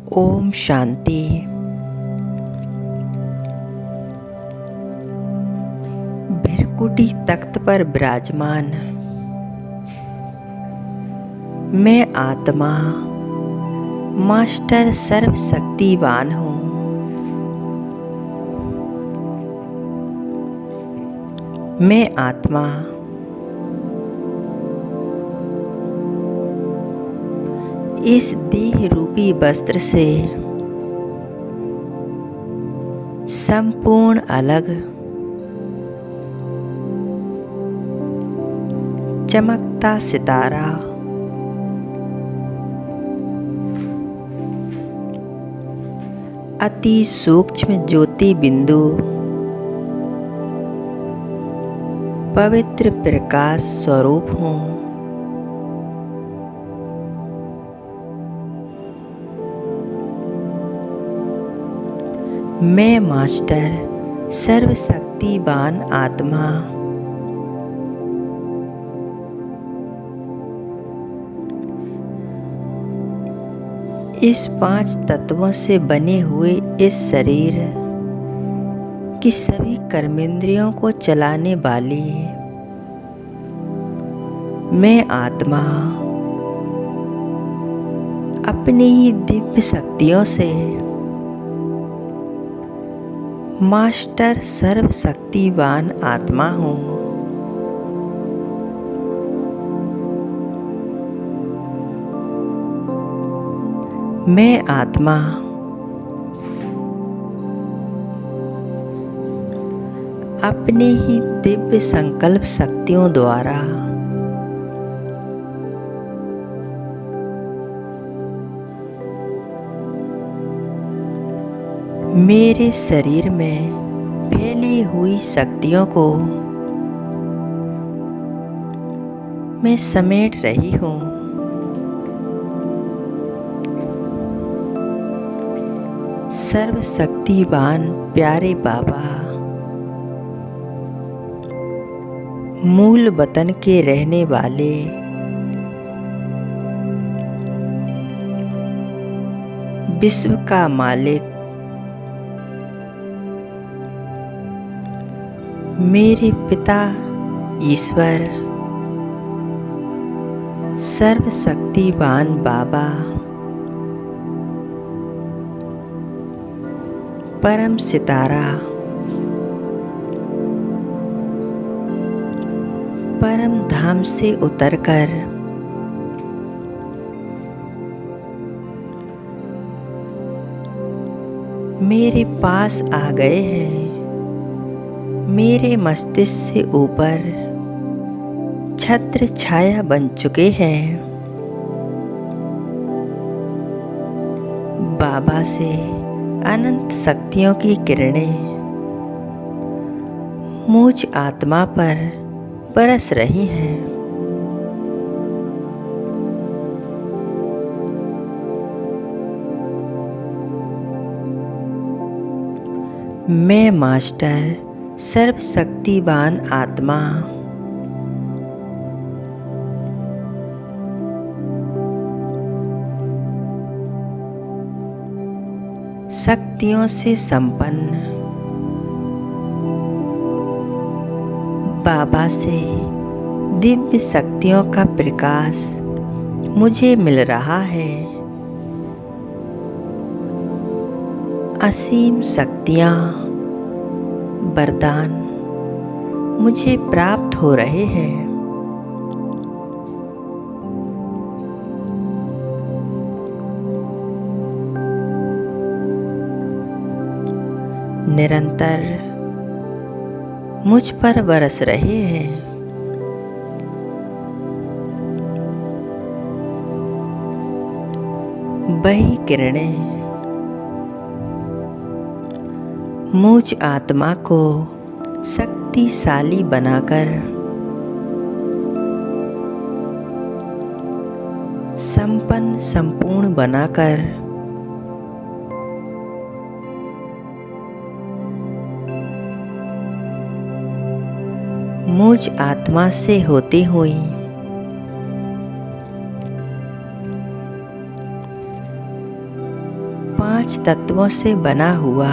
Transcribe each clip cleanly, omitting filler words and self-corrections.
ओम शांति। भृकुटी तख्त पर विराजमान मैं आत्मा मास्टर सर्वशक्तिवान हूँ। मैं आत्मा इस देह रूपी वस्त्र से संपूर्ण अलग चमकता सितारा अति सूक्ष्म ज्योति बिंदु पवित्र प्रकाश स्वरूप हूँ। मैं मास्टर सर्वशक्तिवान आत्मा इस 5 तत्वों से बने हुए इस शरीर की सभी कर्मेंद्रियों को चलाने वाली मैं आत्मा अपनी ही दिव्य शक्तियों से मास्टर सर्वशक्तिवान आत्मा हूँ। मैं आत्मा अपने ही दिव्य संकल्प शक्तियों द्वारा मेरे शरीर में फैली हुई शक्तियों को मैं समेट रही हूँ। सर्वशक्तिवान प्यारे बाबा, मूल वतन के रहने वाले विश्व का मालिक मेरे पिता ईश्वर सर्वशक्तिवान बाबा, परम सितारा, परम धाम से उतरकर मेरे पास आ गए हैं। मेरे मस्तिष्क से ऊपर छत्र छाया बन चुके हैं। बाबा से अनंत शक्तियों की किरणें मुझ आत्मा पर बरस रही हैं। मैं मास्टर सर्वशक्तिवान आत्मा शक्तियों से संपन्न बाबा से दिव्य शक्तियों का प्रकाश मुझे मिल रहा है। असीम शक्तियाँ वरदान मुझे प्राप्त हो रहे हैं। निरंतर मुझ पर बरस रहे हैं। वही किरणें मुझ आत्मा को शक्तिशाली बनाकर संपन्न संपूर्ण बनाकर मुझ आत्मा से होती हुई 5 तत्वों से बना हुआ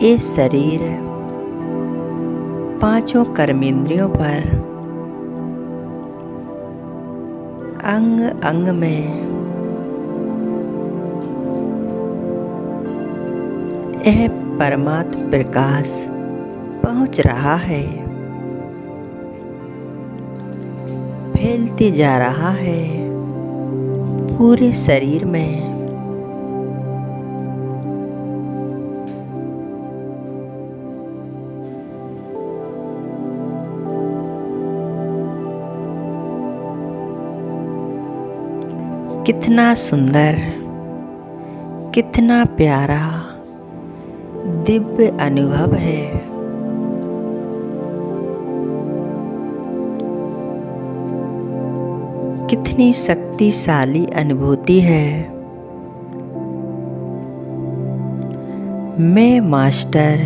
ये शरीर पांचों कर्मेंद्रियों पर अंग अंग में यह परमात्म प्रकाश पहुंच रहा है, फैलते जा रहा है पूरे शरीर में। कितना सुंदर, कितना प्यारा दिव्य अनुभव है। कितनी शक्तिशाली अनुभूति है। मैं मास्टर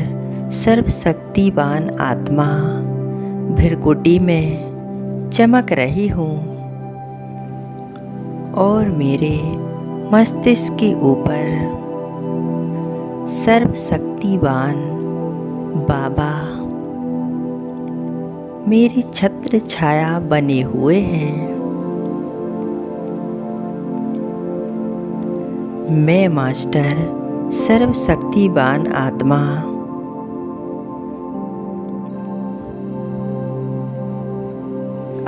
सर्वशक्तिवान आत्मा भृकुटी में चमक रही हूँ और मेरे मस्तिष्क के ऊपर सर्वशक्तिवान बाबा मेरी छत्र छाया बने हुए हैं। मैं मास्टर सर्वशक्तिवान आत्मा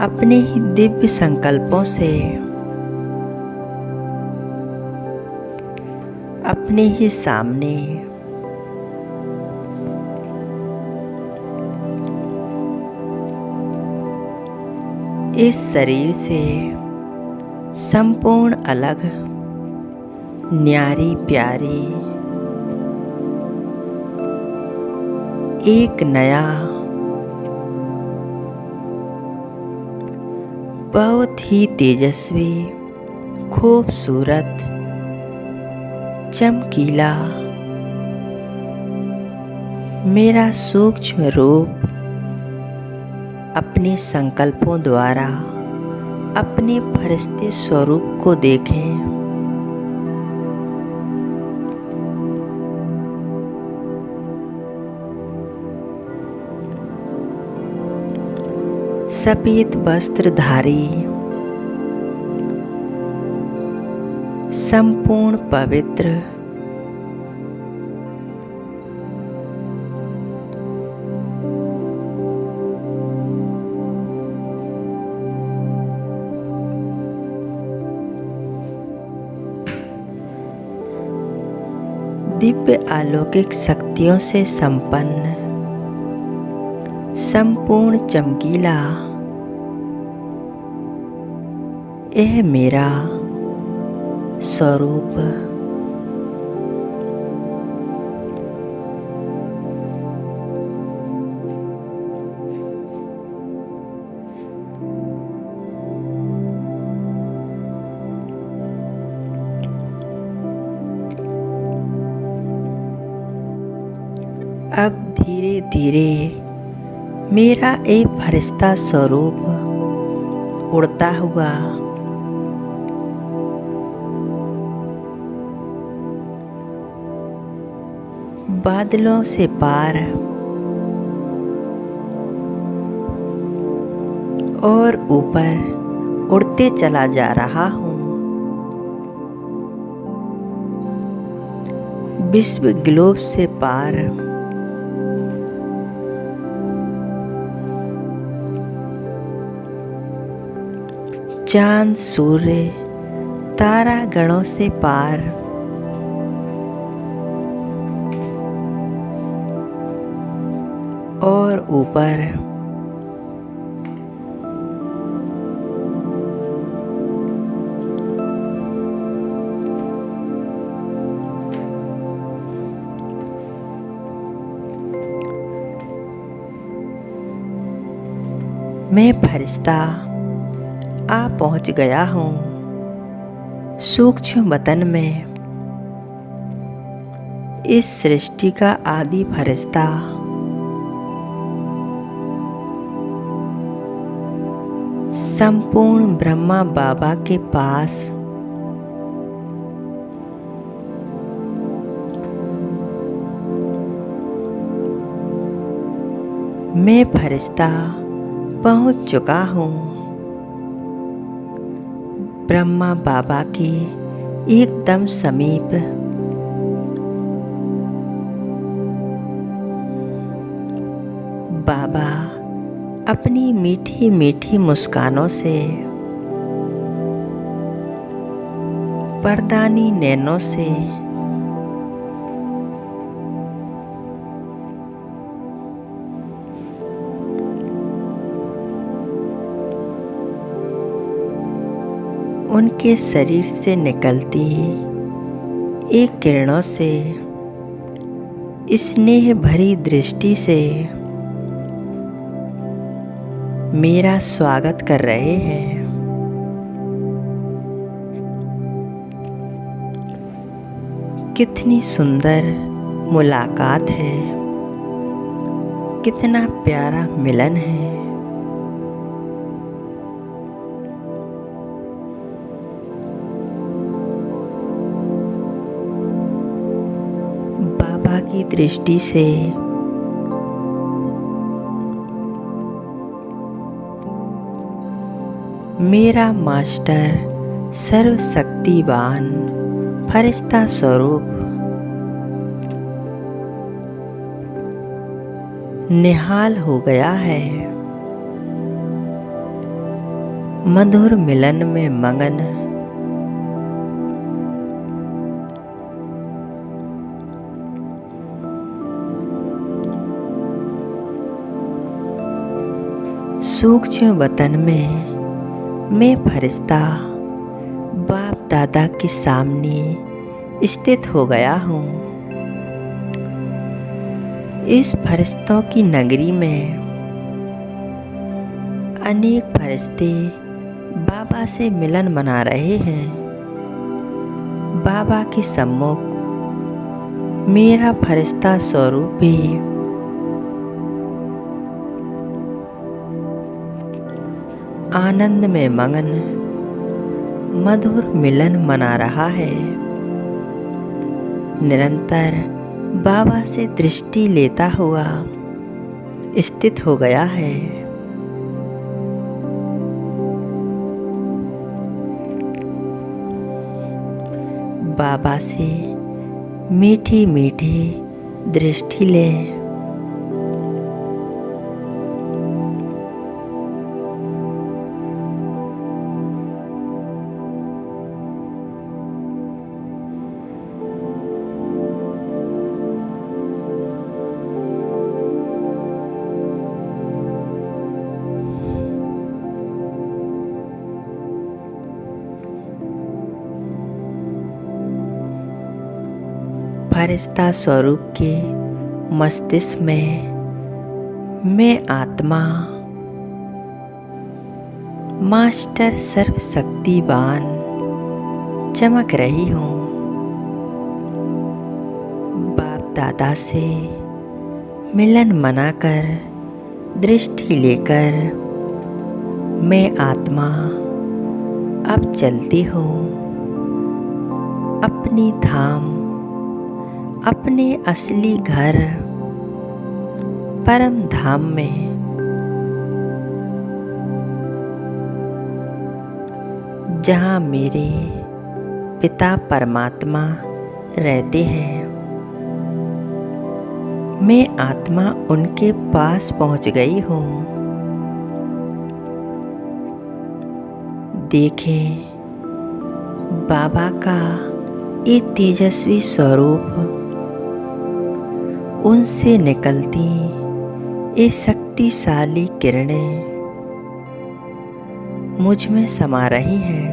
अपने ही दिव्य संकल्पों से अपने ही सामने इस शरीर से संपूर्ण अलग, न्यारी प्यारी एक नया बहुत ही तेजस्वी, खूबसूरत, चमकीला मेरा सूक्ष्म रूप अपने संकल्पों द्वारा अपने फरिश्ते स्वरूप को देखें। सफेद वस्त्रधारी, संपूर्ण पवित्र, दिव्य अलौकिक शक्तियों से संपन्न, संपूर्ण चमकीला यह मेरा स्वरूप अब धीरे धीरे मेरा एक फरिश्ता स्वरूप उड़ता हुआ बादलों से पार और ऊपर उड़ते चला जा रहा हूँ। विश्व ग्लोब से पार चांद, सूर्य, तारा गणों से पार और ऊपर मैं फरिश्ता आ पहुंच गया हूँ सूक्ष्म वतन में। इस सृष्टि का आदि फरिश्ता संपूर्ण ब्रह्मा बाबा के पास मैं फरिश्ता पहुंच चुका हूँ। ब्रह्मा बाबा के एकदम समीप। बाबा अपनी मीठी मीठी मुस्कानों से, परदानी नैनों से उनके शरीर से निकलती एक किरणों से, स्नेह भरी दृष्टि से मेरा स्वागत कर रहे हैं। कितनी सुंदर मुलाकात है, कितना प्यारा मिलन है। बाबा की दृष्टि से मेरा मास्टर सर्वशक्तिवान फरिश्ता स्वरूप निहाल हो गया है। मधुर मिलन में मगन सूक्ष्म वतन में मैं फरिश्ता बाप दादा के सामने स्थित हो गया हूँ। इस फरिश्तों की नगरी में अनेक फरिश्ते बाबा से मिलन मना रहे हैं। बाबा के सम्मुख मेरा फरिश्ता स्वरूप भी आनंद में मगन मधुर मिलन मना रहा है। निरंतर बाबा से दृष्टि लेता हुआ स्थित हो गया है। बाबा से मीठी मीठी दृष्टि लें। फरिश्ता स्वरूप के मस्तिष्क में मैं आत्मा मास्टर सर्वशक्तिवान चमक रही हूँ। बाप दादा से मिलन मनाकर दृष्टि लेकर मैं आत्मा अब चलती हूँ अपनी धाम, अपने असली घर परम धाम में। जहाँ मेरे पिता परमात्मा रहते हैं। मैं आत्मा उनके पास पहुँच गई हूँ। देखें बाबा का ये तेजस्वी स्वरूप, उनसे निकलती ये शक्तिशाली किरणें मुझ में समा रही हैं।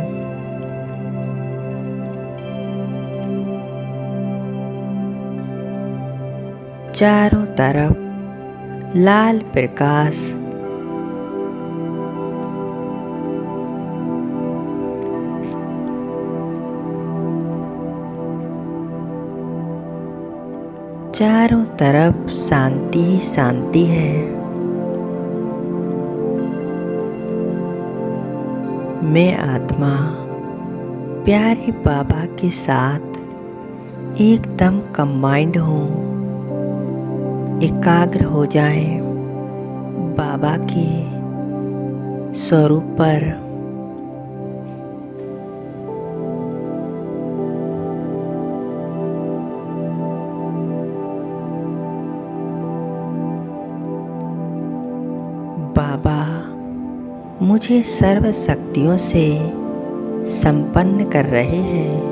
चारों तरफ लाल प्रकाश चारों तरफ शांति ही शांति है। मैं आत्मा प्यारे बाबा के साथ एकदम कंबाइंड हूँ। एकाग्र हो जाएं। बाबा के स्वरूप पर बाबा मुझे सर्व शक्तियों से संपन्न कर रहे हैं।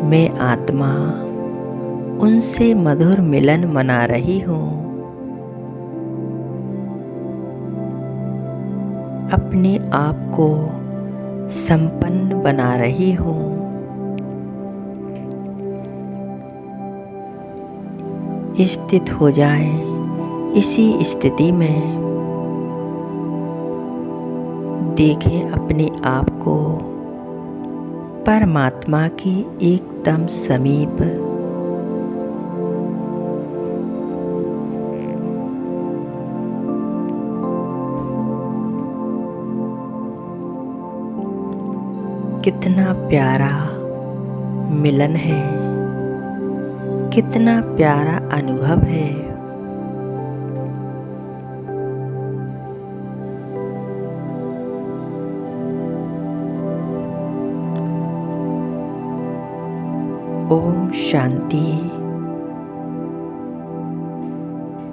मैं आत्मा उनसे मधुर मिलन मना रही हूँ। अपने आप को संपन्न बना रही हूँ। स्थित हो जाएं इसी स्थिति में। देखें अपने आप को परमात्मा के एकदम समीप। कितना प्यारा मिलन है, कितना प्यारा अनुभव है। ओम शांति।